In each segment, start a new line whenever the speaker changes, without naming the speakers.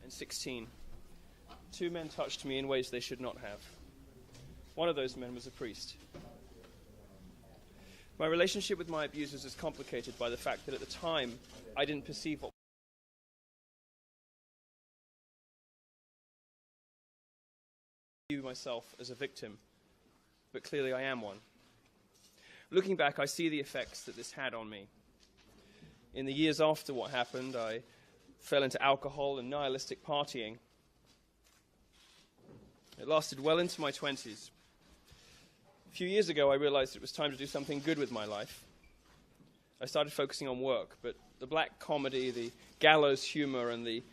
2016, two men touched me in ways they should not have. One of those men was a priest. My relationship with my abusers is complicated by the fact that at the time, I didn't perceive what I view myself as a victim, but clearly I am one. Looking back, I see the effects that this had on me. In the years after what happened, I fell into alcohol and nihilistic partying. It lasted well into my 20s. A few years ago, I realized it was time to do something good with my life. I started focusing on work, but the black comedy, the gallows humor, and the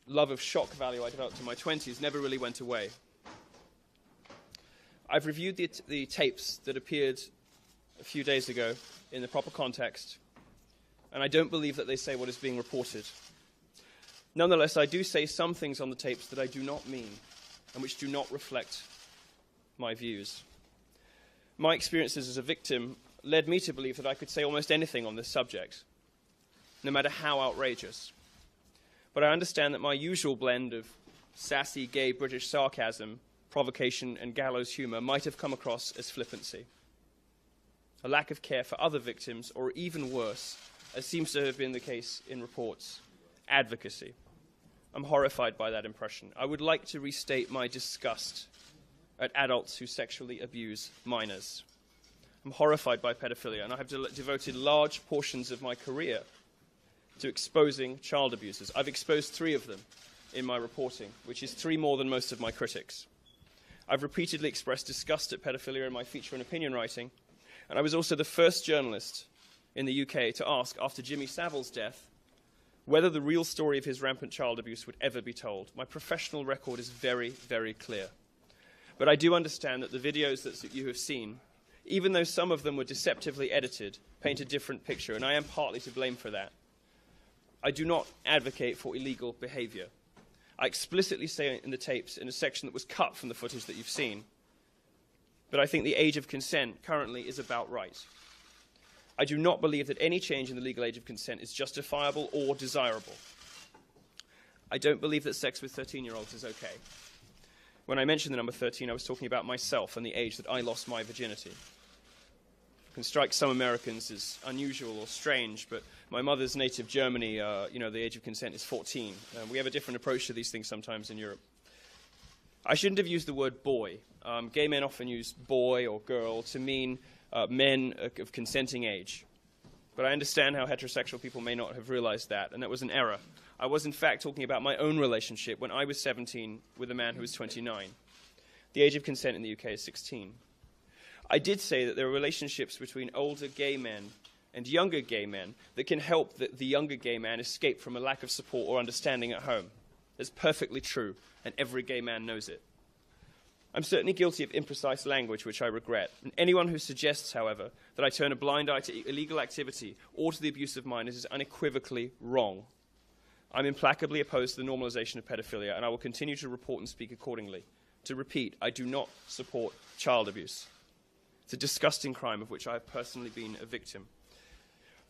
love of shock value I developed in my 20s never really went away. I've reviewed the tapes that appeared a few days ago in the proper context, and I don't believe that they say what is being reported. Nonetheless, I do say some things on the tapes that I do not mean, and which do not reflect my views. My experiences as a victim led me to believe that I could say almost anything on this subject, no matter how outrageous. But I understand that my usual blend of sassy, gay British sarcasm, provocation, and gallows humor might have come across as flippancy. A lack of care for other victims, or even worse, as seems to have been the case in reports, advocacy. I'm horrified by that impression. I would like to restate my disgust at adults who sexually abuse minors. I'm horrified by pedophilia, and I have devoted large portions of my career to exposing child abusers. I've exposed 3 of them in my reporting, which is 3 more than most of my critics. I've repeatedly expressed disgust at pedophilia in my feature and opinion writing, and I was also the first journalist in the UK to ask, after Jimmy Savile's death, whether the real story of his rampant child abuse would ever be told. My professional record is very, very clear. But I do understand that the videos that you have seen, even though some of them were deceptively edited, paint a different picture, and I am partly to blame for that. I do not advocate for illegal behavior. I explicitly say in the tapes, in a section that was cut from the footage that you've seen, but I think the age of consent currently is about right. I do not believe that any change in the legal age of consent is justifiable or desirable. I don't believe that sex with 13-year-olds is okay. When I mentioned the number 13, I was talking about myself and the age that I lost my virginity. It can strike some Americans as unusual or strange, but my mother's native Germany, the age of consent is 14. We have a different approach to these things sometimes in Europe. I shouldn't have used the word boy. Gay men often use boy or girl to mean men of consenting age. But I understand how heterosexual people may not have realized that, and that was an error. I was, in fact, talking about my own relationship when I was 17 with a man who was 29. The age of consent in the UK is 16. I did say that there are relationships between older gay men and younger gay men that can help the younger gay man escape from a lack of support or understanding at home. That's perfectly true, and every gay man knows it. I'm certainly guilty of imprecise language, which I regret. And anyone who suggests, however, that I turn a blind eye to illegal activity or to the abuse of minors is unequivocally wrong. I'm implacably opposed to the normalization of pedophilia, and I will continue to report and speak accordingly. To repeat, I do not support child abuse. It's a disgusting crime of which I have personally been a victim.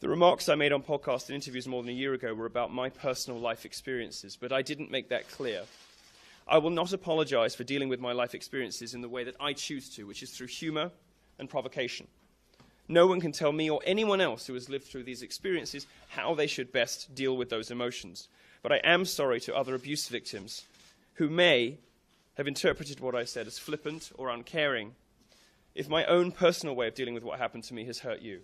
The remarks I made on podcasts and interviews more than a year ago were about my personal life experiences, but I didn't make that clear. I will not apologize for dealing with my life experiences in the way that I choose to, which is through humor and provocation. No one can tell me or anyone else who has lived through these experiences how they should best deal with those emotions. But I am sorry to other abuse victims who may have interpreted what I said as flippant or uncaring if my own personal way of dealing with what happened to me has hurt you.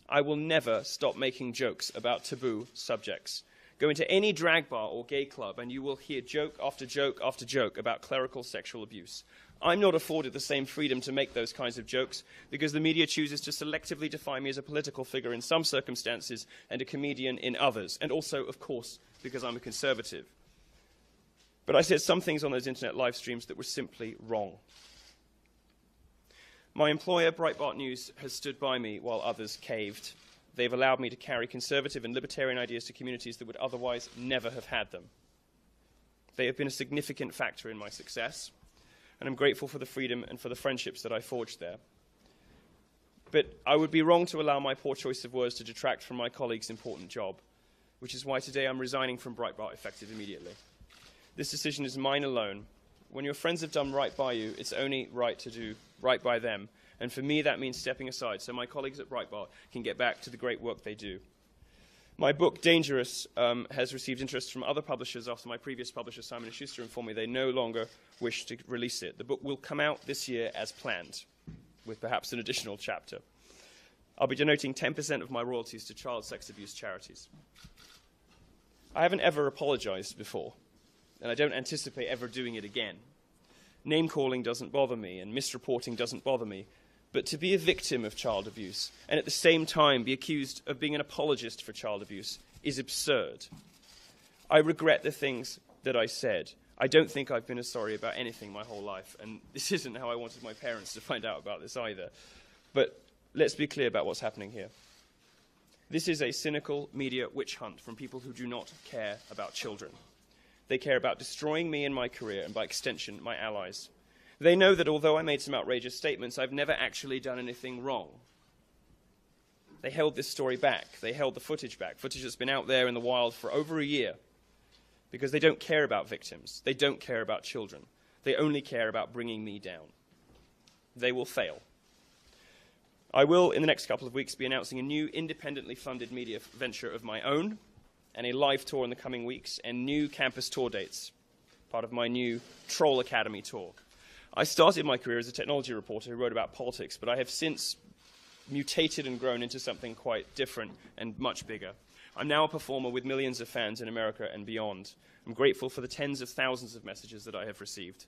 I will never stop making jokes about taboo subjects. Go into any drag bar or gay club and you will hear joke after joke after joke about clerical sexual abuse. I'm not afforded the same freedom to make those kinds of jokes because the media chooses to selectively define me as a political figure in some circumstances and a comedian in others, and also, of course, because I'm a conservative. But I said some things on those internet live streams that were simply wrong. My employer, Breitbart News, has stood by me while others caved. They've allowed me to carry conservative and libertarian ideas to communities that would otherwise never have had them. They have been a significant factor in my success, and I'm grateful for the freedom and for the friendships that I forged there. But I would be wrong to allow my poor choice of words to detract from my colleague's important job, which is why today I'm resigning from Breitbart effective immediately. This decision is mine alone. When your friends have done right by you, it's only right to do right by them. And for me, that means stepping aside so my colleagues at Breitbart can get back to the great work they do. My book, Dangerous, has received interest from other publishers after my previous publisher, Simon & Schuster, informed me they no longer wish to release it. The book will come out this year as planned, with perhaps an additional chapter. I'll be donating 10% of my royalties to child sex abuse charities. I haven't ever apologized before, and I don't anticipate ever doing it again. Name-calling doesn't bother me, and misreporting doesn't bother me. But to be a victim of child abuse and at the same time be accused of being an apologist for child abuse is absurd. I regret the things that I said. I don't think I've been as sorry about anything my whole life, and this isn't how I wanted my parents to find out about this either. But let's be clear about what's happening here. This is a cynical media witch hunt from people who do not care about children. They care about destroying me and my career, and by extension, my allies. They know that although I made some outrageous statements, I've never actually done anything wrong. They held this story back. They held the footage back, footage that's been out there in the wild for over a year, because they don't care about victims. They don't care about children. They only care about bringing me down. They will fail. I will, in the next couple of weeks, be announcing a new independently funded media venture of my own, and a live tour in the coming weeks, and new campus tour dates, part of my new Troll Academy tour. I started my career as a technology reporter who wrote about politics, but I have since mutated and grown into something quite different and much bigger. I'm now a performer with millions of fans in America and beyond. I'm grateful for the tens of thousands of messages that I have received.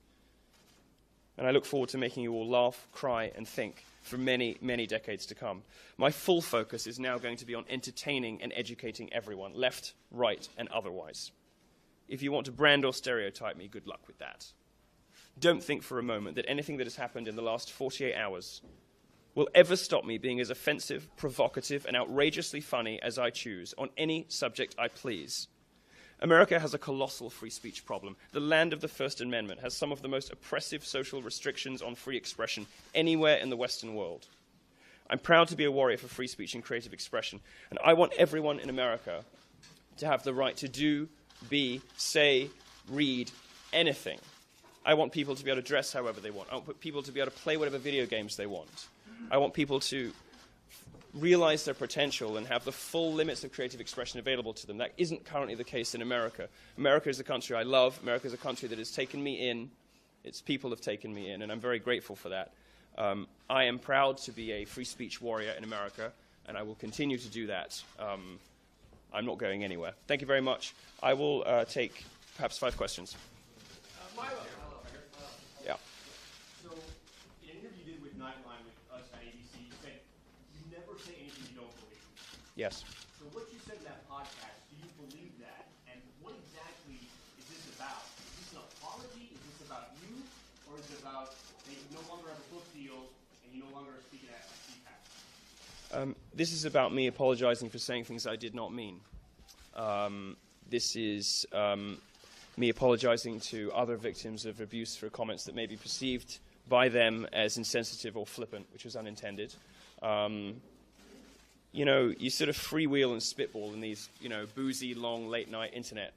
And I look forward to making you all laugh, cry, and think for many, many decades to come. My full focus is now going to be on entertaining and educating everyone, left, right, and otherwise. If you want to brand or stereotype me, good luck with that. Don't think for a moment that anything that has happened in the last 48 hours will ever stop me being as offensive, provocative, and outrageously funny as I choose on any subject I please. America has a colossal free speech problem. The land of the First Amendment has some of the most oppressive social restrictions on free expression anywhere in the Western world. I'm proud to be a warrior for free speech and creative expression, and I want everyone in America to have the right to do, be, say, read anything. I want people to be able to dress however they want. I want people to be able to play whatever video games they want. I want people to realize their potential and have the full limits of creative expression available to them. That isn't currently the case in America. America is the country I love. America is a country that has taken me in. Its people have taken me in, and I'm very grateful for that. I am proud to be a free speech warrior in America, and I will continue to do that. I'm not going anywhere. Thank you very much. I will take perhaps 5 questions.
Milo.
Yeah.
So, in an interview you did with Nightline with us at ABC, you said you never say anything you don't believe.
Yes.
So what you said in that podcast, do you believe that? And what exactly is this about? Is this an apology? Is this about you? Or is it about that you no longer have a book deal and you no longer are speaking at CPAC?
This is about me apologizing for saying things I did not mean. This is me apologizing to other victims of abuse for comments that may be perceived by them as insensitive or flippant, which was unintended. You know, you sort of freewheel and spitball in these, you know, boozy, long, late-night internet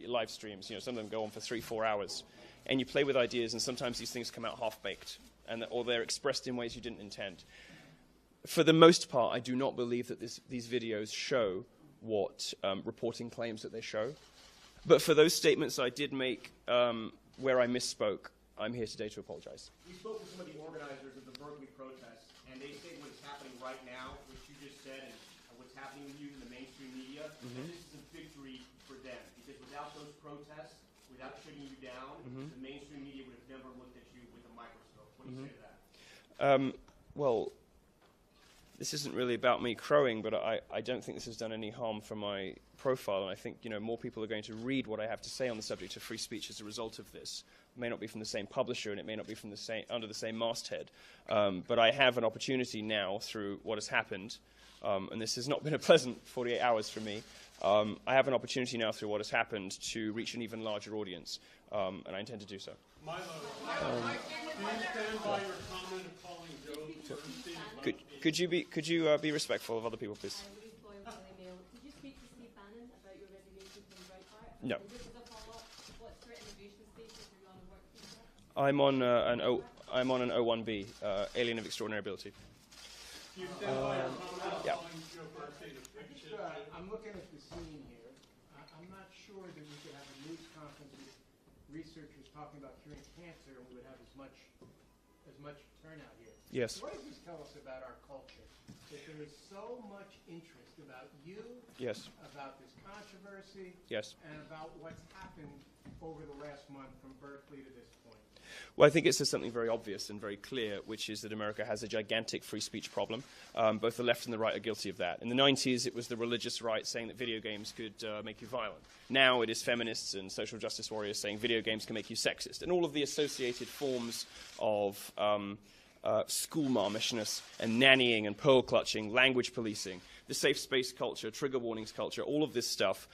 live streams. You know, some of them go on for 3-4 hours. And you play with ideas, and sometimes these things come out half-baked, or they're expressed in ways you didn't intend. For the most part, I do not believe that these videos show what reporting claims that they show. But for those statements I did make where I misspoke, I'm here today to apologize.
We spoke with some of the organizers of the Berkeley protests, and they say what's happening right now, what you just said, and what's happening with you in the mainstream media, this is a victory for them. Because without those protests, without shutting you down, the mainstream media would have never looked at you with a microscope. What do you say to that?
Well, this isn't really about me crowing, but I don't think this has done any harm for my profile, and I think, you know, more people are going to read what I have to say on the subject of free speech as a result of this. It may not be from the same publisher, and it may not be from the same under the same masthead, but I have an opportunity now through what has happened, and this has not been a pleasant 48 hours for me. I have an opportunity now through what has happened to reach an even larger audience, and I intend to do so.
Milo, do you stand by your comment of calling Joe Bernstein?
Could you be respectful of other people, please?
Did you speak to Steve Bannon about your resignation from Breitbart?
No.
And just as a follow-up, what
I'm on an O1B, Alien of Extraordinary Ability.
Do you stand by your comment
yeah.
calling Joe Bernstein a fiction?
I'm looking at the scene here. I'm not sure that we could have a news conference with researchers talking about curing cancer and we would have as much turnout here.
Yes.
What does this tell us about our culture? That there is so much interest about you,
Yes.
about this controversy,
Yes.
and about what's happened over the last month from Berkeley to this point.
Well, I think it says something very obvious and very clear, which is that America has a gigantic free speech problem. Both the left and the right are guilty of that. In the 90s, it was the religious right saying that video games could make you violent. Now it is feminists and social justice warriors saying video games can make you sexist. And all of the associated forms of schoolmarmishness and nannying and pearl clutching, language policing, the safe space culture, trigger warnings culture, all of this stuff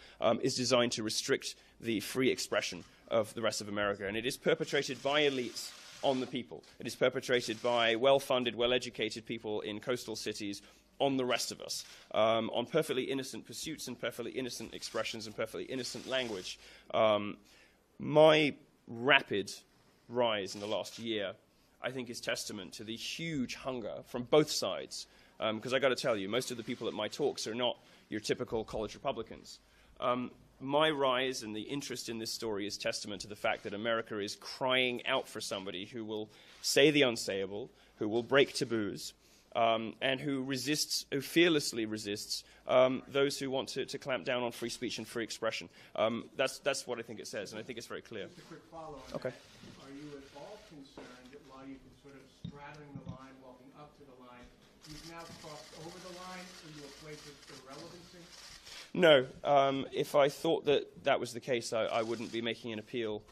is designed to restrict the free expression of the rest of America. And it is perpetrated by elites on the people. It is perpetrated by well-funded, well-educated people in coastal cities on the rest of us, on perfectly innocent pursuits and perfectly innocent expressions and perfectly innocent language. My rapid rise in the last year, I think, is testament to the huge hunger from both sides. Because I got to tell you, most of the people at my talks are not your typical college Republicans. My rise and the interest in this story is testament to the fact that America is crying out for somebody who will say the unsayable, who will break taboos, and who fearlessly resists those who want to clamp down on free speech and free expression. That's what I think it says, and I think it's very clear.
Just a quick follow-on.
Okay.
Are you at all concerned that while you've been sort of straddling the line, walking up to the line, you've now crossed over the line into a place of irrelevancy?
No. If I thought that was the case, I wouldn't be making an appeal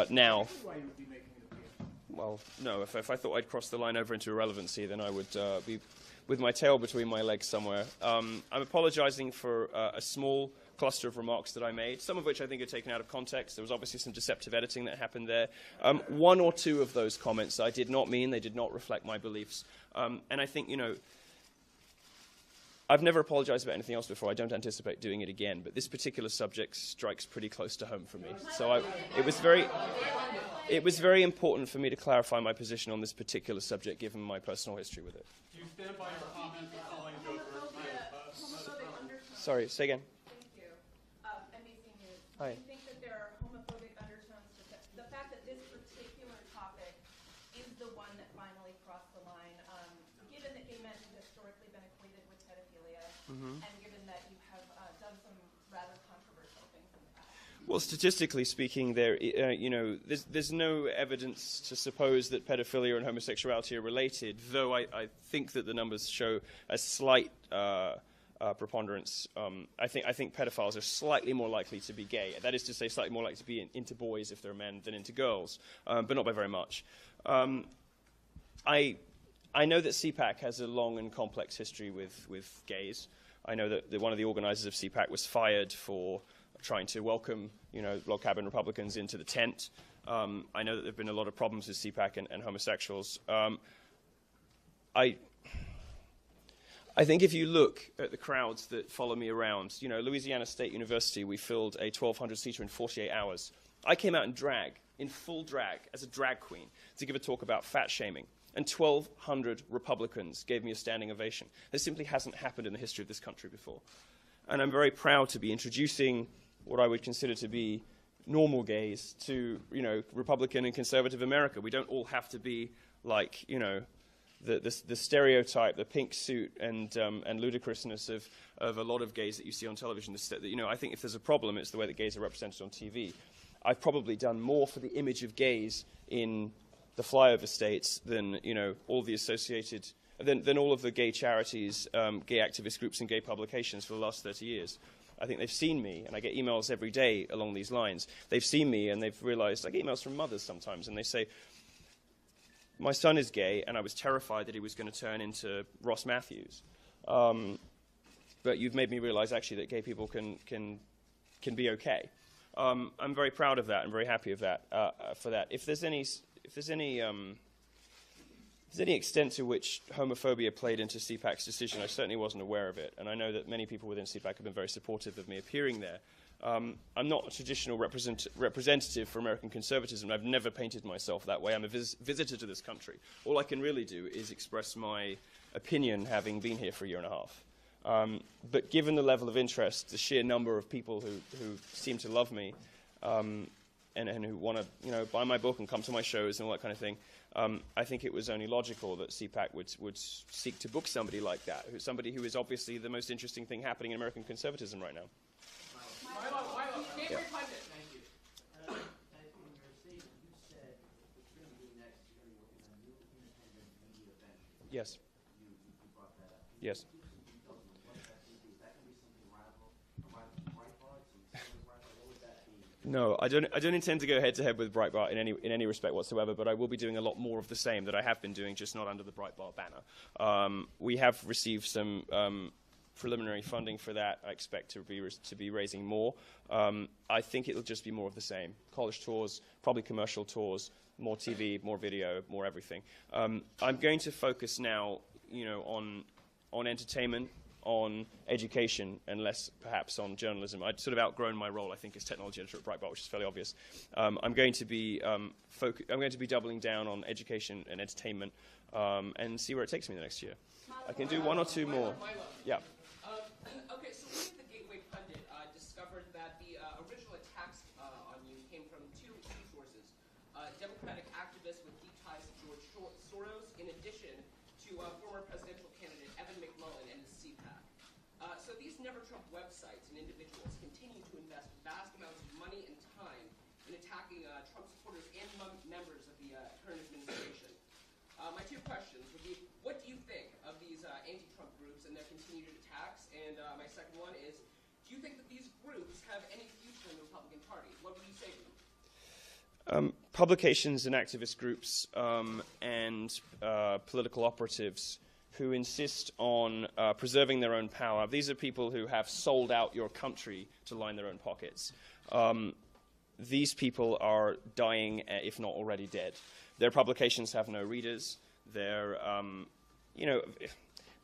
now.
That's why you would be making an appeal.
Well, no. If I thought I'd crossed the line over into irrelevancy, then I would be with my tail between my legs somewhere. I'm apologizing for a small cluster of remarks that I made, some of which I think are taken out of context. There was obviously some deceptive editing that happened there. One or two of those comments I did not mean. They did not reflect my beliefs. And I think, I've never apologized about anything else before. I don't anticipate doing it again. But this particular subject strikes pretty close to home for me. So it was very important for me to clarify my position on this particular subject, given my personal history with it.
Do you stand by your comment calling Joe Bernstein?
Sorry, say again.
Thank you. NBC News.
Hi.
Do you think that there are homophobic undertones to the fact that this particular topic is the one that finally crossed the line, given that gay men have historically been equated with pedophilia, and given that you have done some rather controversial things in the past?
Well, statistically speaking, there's no evidence to suppose that pedophilia and homosexuality are related, though I think that the numbers show a slight preponderance. I think pedophiles are slightly more likely to be gay. That is to say, slightly more likely to be into boys if they're men than into girls, but not by very much. I know that CPAC has a long and complex history with gays. I know that one of the organizers of CPAC was fired for trying to welcome, log cabin Republicans into the tent. I know that there have been a lot of problems with CPAC and homosexuals. I think if you look at the crowds that follow me around, Louisiana State University, we filled a 1,200-seater in 48 hours. I came out in full drag, as a drag queen, to give a talk about fat shaming. And 1,200 Republicans gave me a standing ovation. This simply hasn't happened in the history of this country before. And I'm very proud to be introducing what I would consider to be normal gays to, Republican and conservative America. We don't all have to be like, the stereotype, the pink suit and ludicrousness of a lot of gays that you see on television. I think if there's a problem, it's the way that gays are represented on TV. I've probably done more for the image of gays in the flyover states than all the associated than all of the gay charities, gay activist groups, and gay publications for the last 30 years. I think they've seen me, and I get emails every day along these lines. They've seen me, and they've realized. I get emails from mothers sometimes, and they say, "My son is gay, and I was terrified that he was going to turn into Ross Matthews. But you've made me realize actually that gay people can be okay." I'm very proud of that and very happy of that for that. If there's any there's any extent to which homophobia played into CPAC's decision, I certainly wasn't aware of it. And I know that many people within CPAC have been very supportive of me appearing there. I'm not a traditional representative for American conservatism. I've never painted myself that way. I'm a visitor to this country. All I can really do is express my opinion, having been here for a year and a half. But given the level of interest, the sheer number of people who seem to love me, and who want to buy my book and come to my shows and all that kind of thing, I think it was only logical that CPAC would seek to book somebody like that, somebody who is obviously the most interesting thing happening in American conservatism right now.
Milo, Gateway Pundit.
Thank you. I think in your statement you said what you're going to do next, you're going to be working on new independent media ventures.
Yes.
You brought that up.
Yes.
Can you give some details on what that's going to be? Is that going to be something radical, Breitbart, some Breitbart? What would that be?
No, I don't intend to go head-to-head with Breitbart in any respect whatsoever, but I will be doing a lot more of the same that I have been doing, just not under the Breitbart banner. We have received some preliminary funding for that. I expect to be raising more. I think it'll just be more of the same. College tours, probably commercial tours, more TV, more video, more everything. I'm going to focus now, on entertainment, on education, and less perhaps on journalism. I'd sort of outgrown my role, I think, as technology editor at Breitbart, which is fairly obvious. I'm going to be doubling down on education and entertainment, and see where it takes me the next year. I can do one or two more. Yeah.
Okay, so we at the Gateway Pundit discovered that the original attacks on you came from two sources. Democratic activists with deep ties to George Soros, in addition to former presidential candidate Evan McMullen and the CPAC. So these Never Trump websites and individuals continue to invest vast amounts of money and time in attacking Trump supporters and members of the current administration. My two questions would be, what do you think of these anti-Trump groups and their continued attacks? And my second one is, do you think that these groups have any future in the Republican Party? What would you say to them?
Publications and activist groups and political operatives who insist on preserving their own power. These are people who have sold out your country to line their own pockets. These people are dying, if not already dead. Their publications have no readers. They're, it's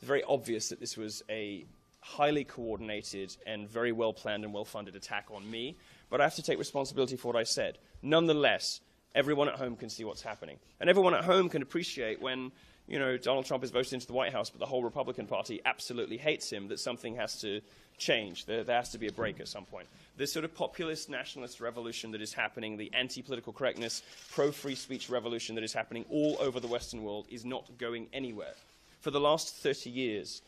very obvious that this was a highly coordinated and very well-planned and well-funded attack on me. But I have to take responsibility for what I said. Nonetheless, everyone at home can see what's happening. And everyone at home can appreciate when, Donald Trump is voted into the White House, but the whole Republican Party absolutely hates him, that something has to change. There has to be a break at some point. This sort of populist nationalist revolution that is happening, the anti-political correctness, pro-free speech revolution that is happening all over the Western world is not going anywhere. For the last 30 years,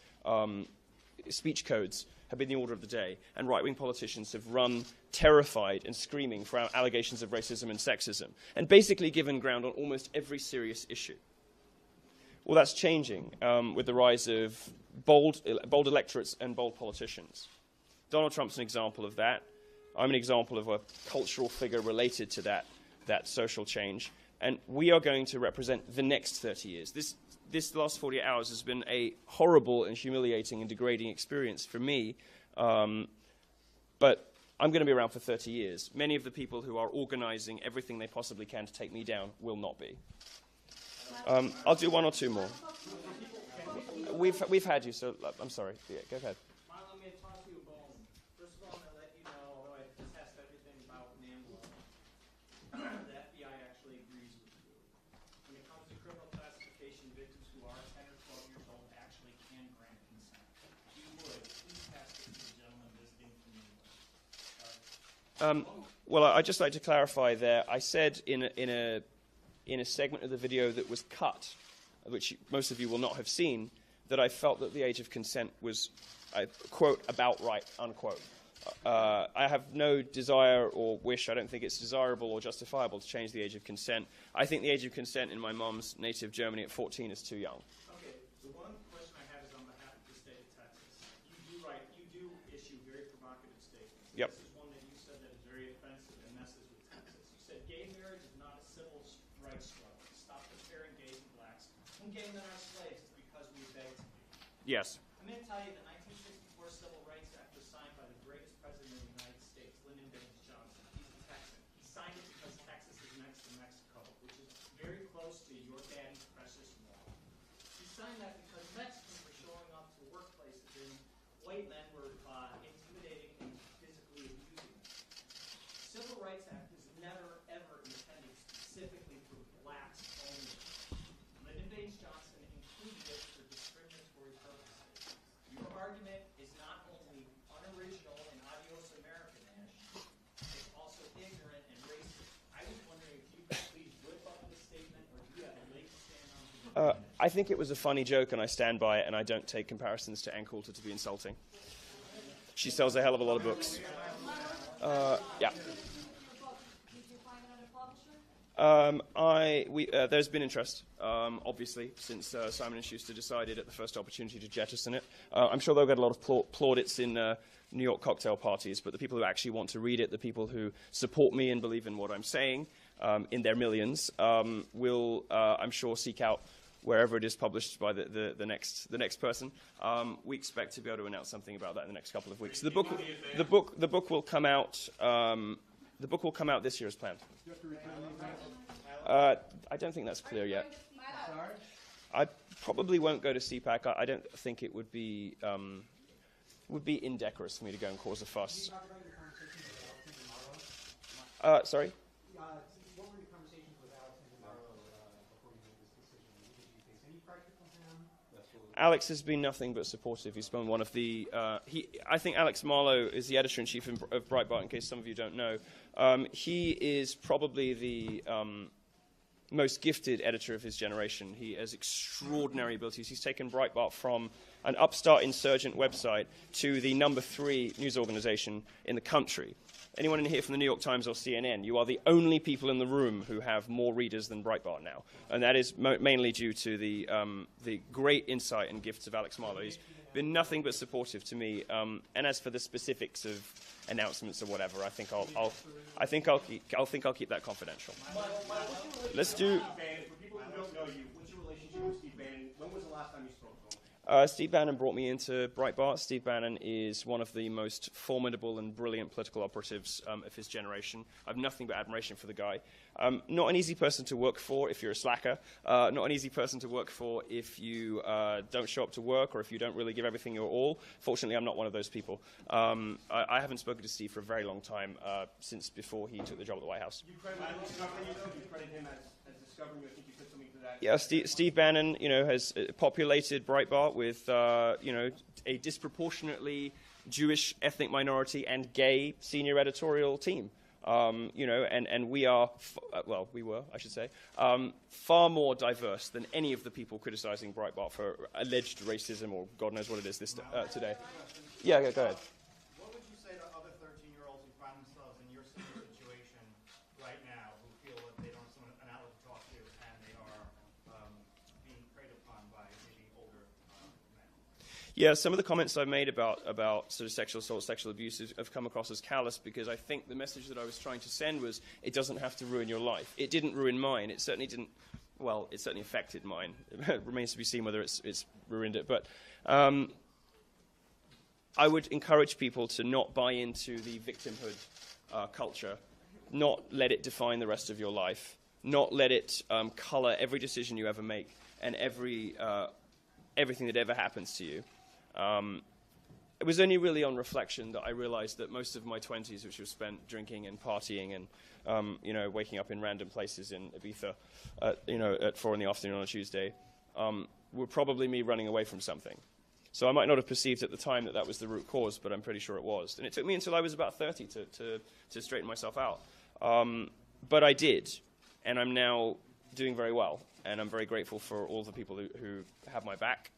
speech codes have been the order of the day, and right-wing politicians have run terrified and screaming for allegations of racism and sexism, and basically given ground on almost every serious issue. Well, that's changing with the rise of bold electorates and bold politicians. Donald Trump's an example of that. I'm an example of a cultural figure related to that social change, and we are going to represent the next 30 years. This last 48 hours has been a horrible and humiliating and degrading experience for me, but I'm going to be around for 30 years. Many of the people who are organizing everything they possibly can to take me down will not be. I'll do one or two more. We've had you, so I'm sorry. Yeah, go ahead.
Milo, let me toss you a bone. First of all, I'm going to let you know, although I detest everything about NAMBLA, the FBI actually agrees with you. When it comes to criminal classification, victims who are 10 or 12 years old actually can grant consent. If you would, please pass this to the gentleman visiting from New York.
Well, I'd just like to clarify there. I said in a segment of the video that was cut, which most of you will not have seen, that I felt that the age of consent was, quote, about right, unquote. I have no desire or wish, I don't think it's desirable or justifiable to change the age of consent. I think the age of consent in my mom's native Germany at 14 is too young.
Okay, the one question I have is on behalf of the state of Texas. You do issue very provocative statements.
Yep.
This is one that you said that is very offensive and messes with Texas. You said gay marriage is not a civil rights struggle. Stop comparing gays and blacks. When gay men are slaves, it's because we beg to be.
Yes.
I'm going to tell you the 1964 Civil Rights Act was signed by the greatest president of the United States, Lyndon Baines Johnson. He's a Texan. He signed it because Texas is next to Mexico, which is very close to your daddy's precious wall. signed that because Mexicans were showing up to workplaces and white men were intimidating and physically abusing them. Civil Rights Act is never, ever intended specifically for blacks only. Lyndon Baines Johnson included it for discriminatory purposes. Your argument is not only unoriginal and adios American-ish, it's also ignorant and racist. I was wondering if you could please whip up this statement, or do you have a leg to stand on?
I think it was a funny joke, and I stand by it, and I don't take comparisons to Ann Coulter to be insulting. She sells a hell of a lot of books. Yeah. There's been interest, obviously, since Simon & Schuster decided at the first opportunity to jettison it. I'm sure they'll get a lot of plaudits in New York cocktail parties, but the people who actually want to read it, the people who support me and believe in what I'm saying, in their millions, will, I'm sure, seek out wherever it is published by the next person. We expect to be able to announce something about that in the next couple of weeks. The book will come out. The book will come out this year as planned. I don't think that's clear yet. I probably won't go to CPAC. I don't think it would be indecorous for me to go and cause a fuss. Sorry?
What were your conversations with Alex and Milo before you made this decision? Did you face any pressure from him?
Alex has been nothing but supportive. He's been one of the... I think Alex Marlowe is the editor-in-chief of Breitbart, in case some of you don't know. He is probably the most gifted editor of his generation. He has extraordinary abilities. He's taken Breitbart from an upstart insurgent website to the #3 news organization in the country. Anyone in here from the New York Times or CNN, you are the only people in the room who have more readers than Breitbart now. And that is mainly due to the great insight and gifts of Alex Marlowe. He's been nothing but supportive to me. And as for the specifics of announcements or whatever, I think I'll keep that confidential. Let's do...
For people who don't know you, what's your relationship with Steve Bannon? When was the last time you spoke to him?
Steve Bannon brought me into Breitbart. Steve Bannon is one of the most formidable and brilliant political operatives of his generation. I have nothing but admiration for the guy. Not an easy person to work for if you're a slacker. Not an easy person to work for if you don't show up to work or if you don't really give everything your all. Fortunately, I'm not one of those people. I haven't spoken to Steve for a very long time, since before he took the job at the White House.
Do you credit him discovering you, though? Do you credit him as discovering you? I think you said something to that.
Yeah, Steve Bannon, has populated Breitbart with, a disproportionately Jewish ethnic minority and gay senior editorial team. And we are, we were, I should say, far more diverse than any of the people criticizing Breitbart for alleged racism or God knows what it is today. Yeah, go ahead.
What would you say to other 13-year-olds who find themselves in your similar situation right now, who feel that they don't have an outlet to talk to and they are being preyed upon by maybe older men?
Yeah, some of the comments I've made about sort of sexual assault, sexual abuse have come across as callous because I think the message that I was trying to send was it doesn't have to ruin your life. It didn't ruin mine. It certainly didn't. Well, it certainly affected mine. It remains to be seen whether it's ruined it. But I would encourage people to not buy into the victimhood culture, not let it define the rest of your life, not let it color every decision you ever make and everything that ever happens to you. It was only really on reflection that I realized that most of my 20s, which was spent drinking and partying and, waking up in random places in Ibiza, at 4 in the afternoon on a Tuesday, were probably me running away from something. So I might not have perceived at the time that was the root cause, but I'm pretty sure it was. And it took me until I was about 30 to straighten myself out. But I did, and I'm now doing very well. And I'm very grateful for all the people who have my back,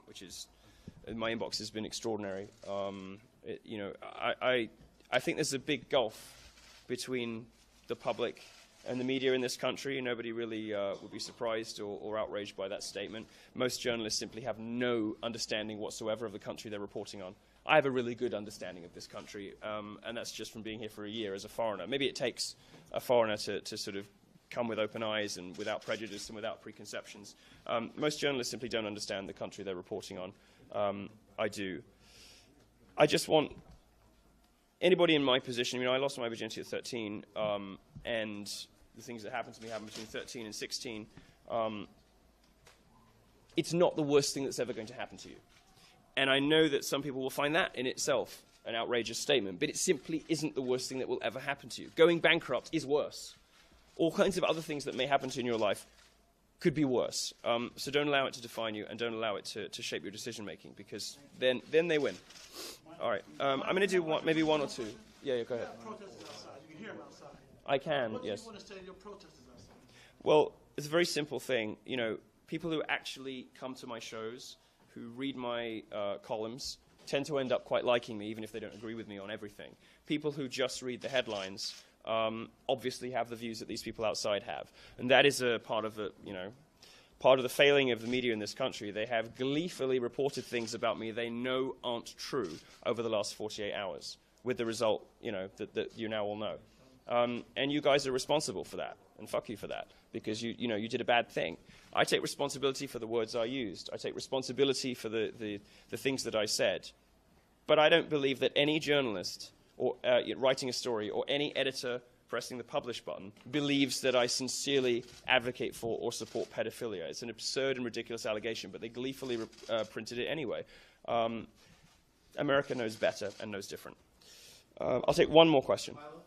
which is, my inbox has been extraordinary. I think there's a big gulf between the public and the media in this country. Nobody really would be surprised or outraged by that statement. Most journalists simply have no understanding whatsoever of the country they're reporting on. I have a really good understanding of this country, and that's just from being here for a year as a foreigner. Maybe it takes a foreigner to sort of come with open eyes and without prejudice and without preconceptions. Most journalists simply don't understand the country they're reporting on. I do. I just want anybody in my position, I lost my virginity at 13, and the things that happened to me happened between 13 and 16. it's not the worst thing that's ever going to happen to you. And I know that some people will find that in itself an outrageous statement, but it simply isn't the worst thing that will ever happen to you. Going bankrupt is worse. All kinds of other things that may happen to you in your life could be worse. So don't allow it to define you, and don't allow it to shape your decision-making, because then they win. All right. I'm going to do maybe one or two. Yeah, go ahead.
Protesters outside. You can hear them outside.
I can,
What do
yes.
you want to say to your protesters outside?
Well, it's a very simple thing. You know, people who actually come to my shows, who read my columns, tend to end up quite liking me, even if they don't agree with me on everything. People who just read the headlines obviously have the views that these people outside have, and that is a part of the failing of the media in this country. They have gleefully reported things about me they know aren't true over the last 48 hours, with the result, that you now all know. And you guys are responsible for that, and fuck you for that, because you did a bad thing. I take responsibility for the words I used. I take responsibility for the things that I said. But I don't believe that any journalist or writing a story or any editor pressing the publish button believes that I sincerely advocate for or support pedophilia. It's an absurd and ridiculous allegation, but they gleefully printed it anyway. America knows better and knows different. I'll take one more question.
Milo,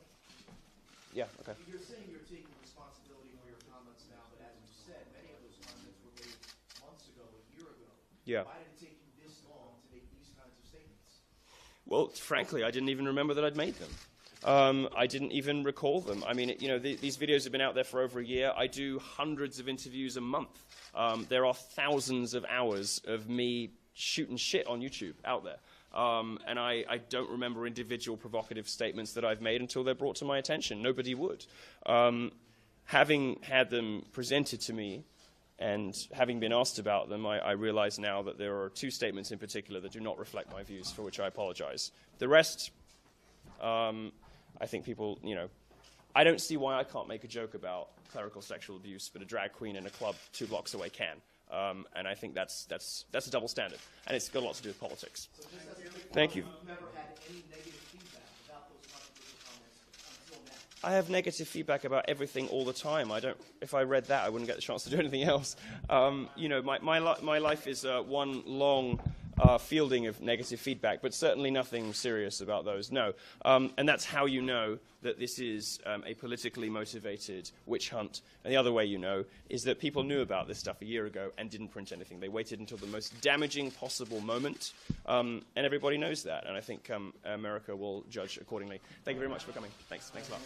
Yeah, okay.
you're saying you're taking responsibility for your comments now, but as you said, many of those comments were made months ago, a year ago.
Yeah.
Why did it take you this long to make these kinds of statements?
Well, frankly, I didn't even remember that I'd made them. I didn't even recall them. I mean, these videos have been out there for over a year. I do hundreds of interviews a month. There are thousands of hours of me shooting shit on YouTube out there. And I don't remember individual provocative statements that I've made until they're brought to my attention. Nobody would. Having had them presented to me and having been asked about them, I realize now that there are two statements in particular that do not reflect my views, for which I apologize. The rest, I think people, I don't see why I can't make a joke about clerical sexual abuse, but a drag queen in a club 2 blocks away can. And I think that's a double standard, and it's got a lot to do with politics.
So just as a quick
Thank you.
you've never had any negative feedback about those controversial comments until now.
I have negative feedback about everything all the time. If I read that, I wouldn't get the chance to do anything else. My life is one long fielding of negative feedback, but certainly nothing serious about those, no. And that's how you know that this is a politically motivated witch hunt. And the other way you know is that people knew about this stuff a year ago and didn't print anything. They waited until the most damaging possible moment, and everybody knows that. And I think America will judge accordingly. Thank you very much for coming. Thanks a lot.